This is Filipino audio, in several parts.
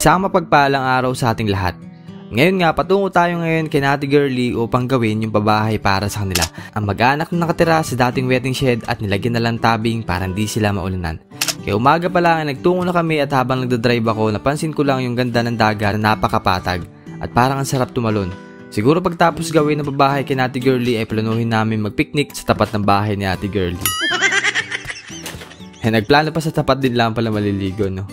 Isang mapagpalang araw sa ating lahat. Ngayon nga, patungo tayo ngayon kay Ate Girlie upang gawin yung pabahay para sa kanila. Ang mag-anak na nakatira sa dating waiting shed at nilagyan na lang tabing para hindi sila maulanan. Kaya umaga pa lang ay nagtungo na kami at habang nagdadrive ako, napansin ko lang yung ganda ng dagat na napakapatag at parang ang sarap tumalon. Siguro pagtapos gawin ng pabahay kay Ate Girlie ay planuhin namin magpiknik sa tapat ng bahay ni Ate Girlie. Nagplano pa sa tapat din lang pala maliligo, no?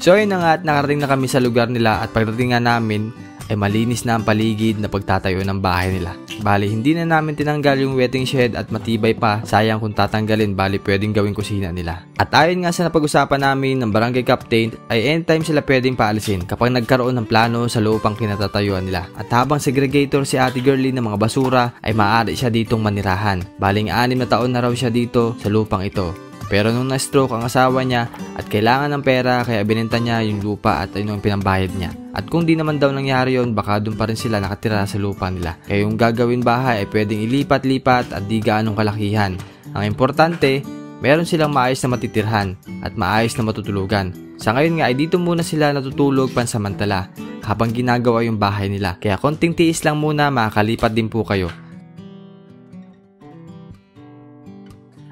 So ayun na nga at nakarating na kami sa lugar nila at pagdating nga namin ay malinis na ang paligid na pagtatayo ng bahay nila. Bali hindi na namin tinanggal yung waiting shed at matibay pa, sayang kung tatanggalin, bali pwedeng gawing kusina nila. At ayon nga sa napag-usapan namin ng barangay captain ay anytime sila pwedeng paalisin kapag nagkaroon ng plano sa lupang kinatatayuan nila. At habang segregator si Ate Girlie ng mga basura ay maaari siya ditong manirahan. Baling 6 na taon na raw siya dito sa lupang ito. Pero nung na-stroke ang asawa niya at kailangan ng pera kaya binenta niya yung lupa at ayun ang pinambayad niya. At kung di naman daw nangyari yun, baka doon pa rin sila nakatira sa lupa nila. Kaya yung gagawin bahay ay pwedeng ilipat-lipat at di gaanong kalakihan. Ang importante, meron silang maayos na matitirhan at maayos na matutulugan. Sa ngayon nga ay dito muna sila natutulog pansamantala habang ginagawa yung bahay nila. Kaya konting tiis lang muna, makakalipat din po kayo.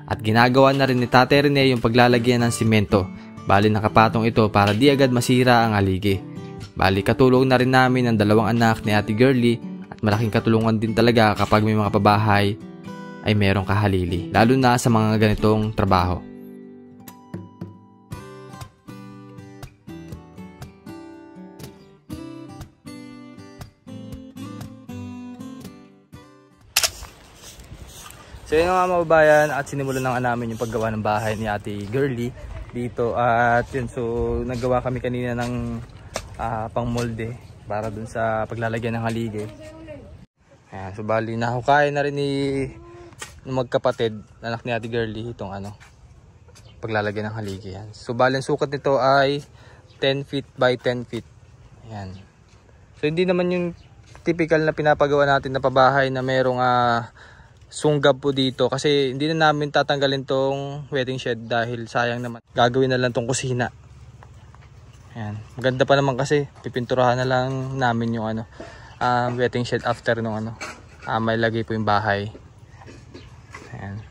At ginagawa na rin ni Tate Rene yung paglalagyan ng simento. Bali nakapatong ito para di agad masira ang haligi. Bali katulong na rin namin ang 2 anak ni Ate Girlie at malaking katulungan din talaga kapag may mga pabahay ay merong kahalili. Lalo na sa mga ganitong trabaho. So yun nga mga babayan at sinimulan na namin yung paggawa ng bahay ni Ate Girlie dito at yun, so naggawa kami kanina ng pang molde para dun sa paglalagyan ng haligi. Ayan, so bali nahukayan na rin ni magkapatid, anak ni Ate Girlie, itong paglalagyan ng haligi. Ayan. So bali ang sukat nito ay 10 feet by 10 feet. Ayan. So hindi naman yung typical na pinapagawa natin na pabahay na merong sunggab po dito kasi hindi na namin tatanggalin tong waiting shed dahil sayang naman. Gagawin na lang tong kusina. Ayan. Maganda pa naman kasi pipinturahan na lang namin yung waiting shed after nung may lagay po yung bahay. Ayan.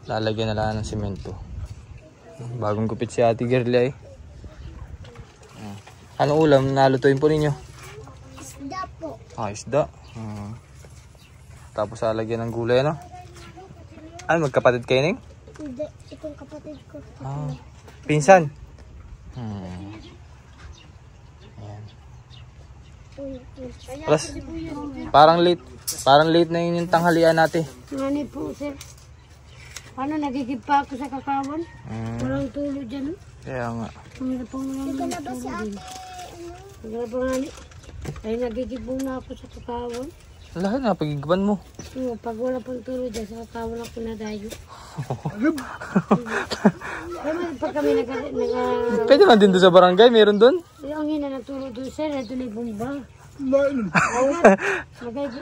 Lalagyan na lang ng simento. Bagong gupit si Ate Girlie ay. Anong ulam nalutuin po ninyo? Isda po. Isda. Tapos lalagyan ng gulay, no? Ano, magkapatid kayo, Ning? Hindi, itong kapatid ko. Pinsan? Ayan. Plus, parang late na yun yung tanghalian natin. Ngani po, sir. Paano nagigib pa ako sa kakawan? Walang tulo dyan, no? Kaya nga. Hindi po nga tulo din. Ay nagigibong na ako sa kakawan. Lahat na, pagigiban mo. Pag wala pang tulo dyan, sa kakawan ako nadayo. Pag kami Pwede man din doon sa barangay, meron doon? Ang hina ng tulo doon, sir, ito na yung bomba.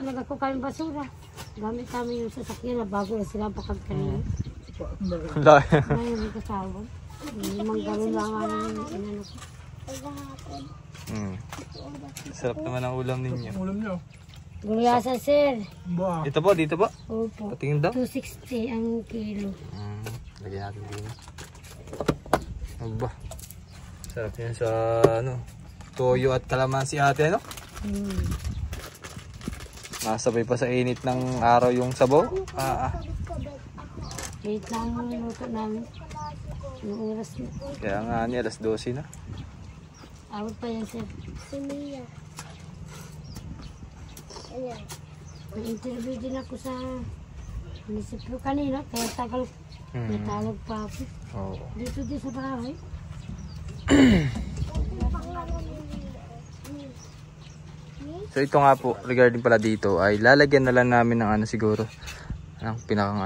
Nagako kami basura. Gamit kami yung sasakyan na bago na sila pakag kanina. Ngayon yung kakawan. Limang galon lang ang inano ko. Sarap naman ang ulam ninyo. Ulam nyo? Gulyasan, sir. Ito po, dito po. Opo. Patingin daw. 260 ang kilo. Lagyan natin dito. Aba. Sarap yan sa toyo at kalamansi ate, no? Nasabay pa sa init ng araw yung sabaw. Wait lang ang luto namin. Yung oras na. Kaya nga niya, alas 12 na. Awat pa yan, sir. Si Mia. Ayan. May-interview din ako sa munisipyo kanina, kaya tagal. Natawag pa ako. Dito din sa bahay. So ito nga po, regarding pala dito, ay lalagyan na lang namin ng siguro, ng pinakang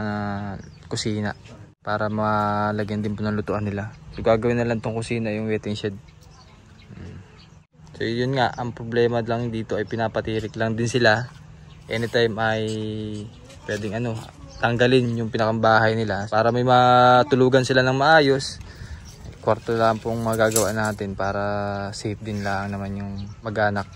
kusina. Para malagyan din po ng lutuan nila. So gagawin na lang tong kusina, yung waiting shed. So yun nga, ang problema lang dito ay pinapatirik lang din sila. Anytime ay pwedeng tanggalin yung pinakang-bahay nila para may matulugan sila ng maayos. Kwarto lang pong magagawa natin para safe din lang naman yung mag-anak.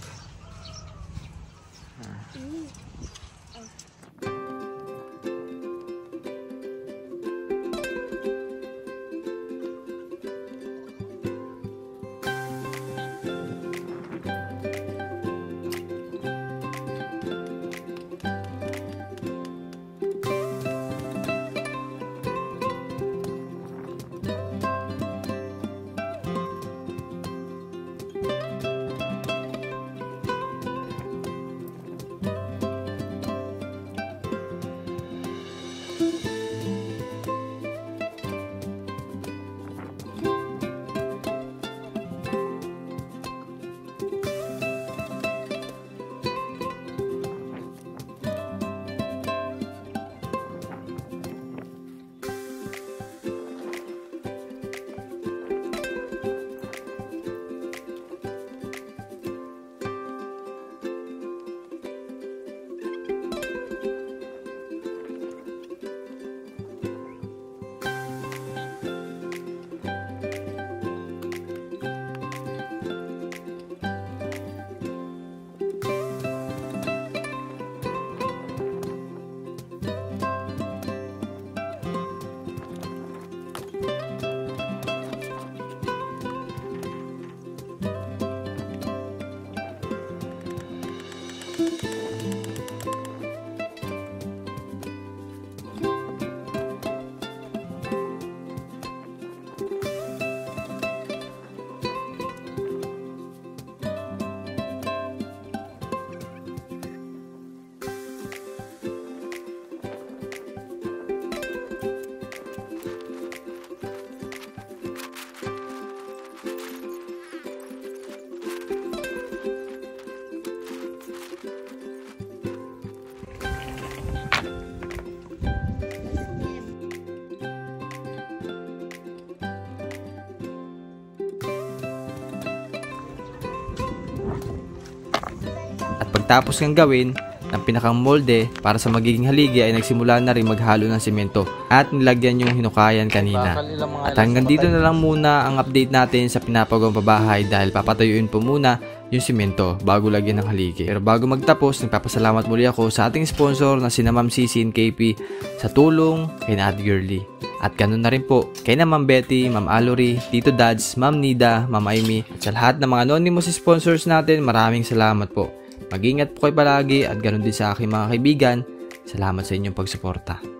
Pagtapos ng gawin ng pinakang molde para sa magiging haligi ay nagsimula na rin maghalo ng simento at nilagyan yung hinukayan kanina. At hanggang dito na lang muna ang update natin sa pinapagawang pabahay dahil papatayuin po muna yung simento bago lagyan ng haligi. Pero bago magtapos, nagpapasalamat muli ako sa ating sponsor na sina Ma'am Sisi and KP sa tulong kay Ate Girly. At ganun na rin po kay na Ma'am Betty, Ma'am Alory, Tito Dads, Ma'am Nida, Ma'am Amy at sa lahat ng mga anonymous sponsors natin, maraming salamat po. Mag-ingat po kayo palagi at ganoon din sa aking mga kaibigan. Salamat sa inyong pagsuporta.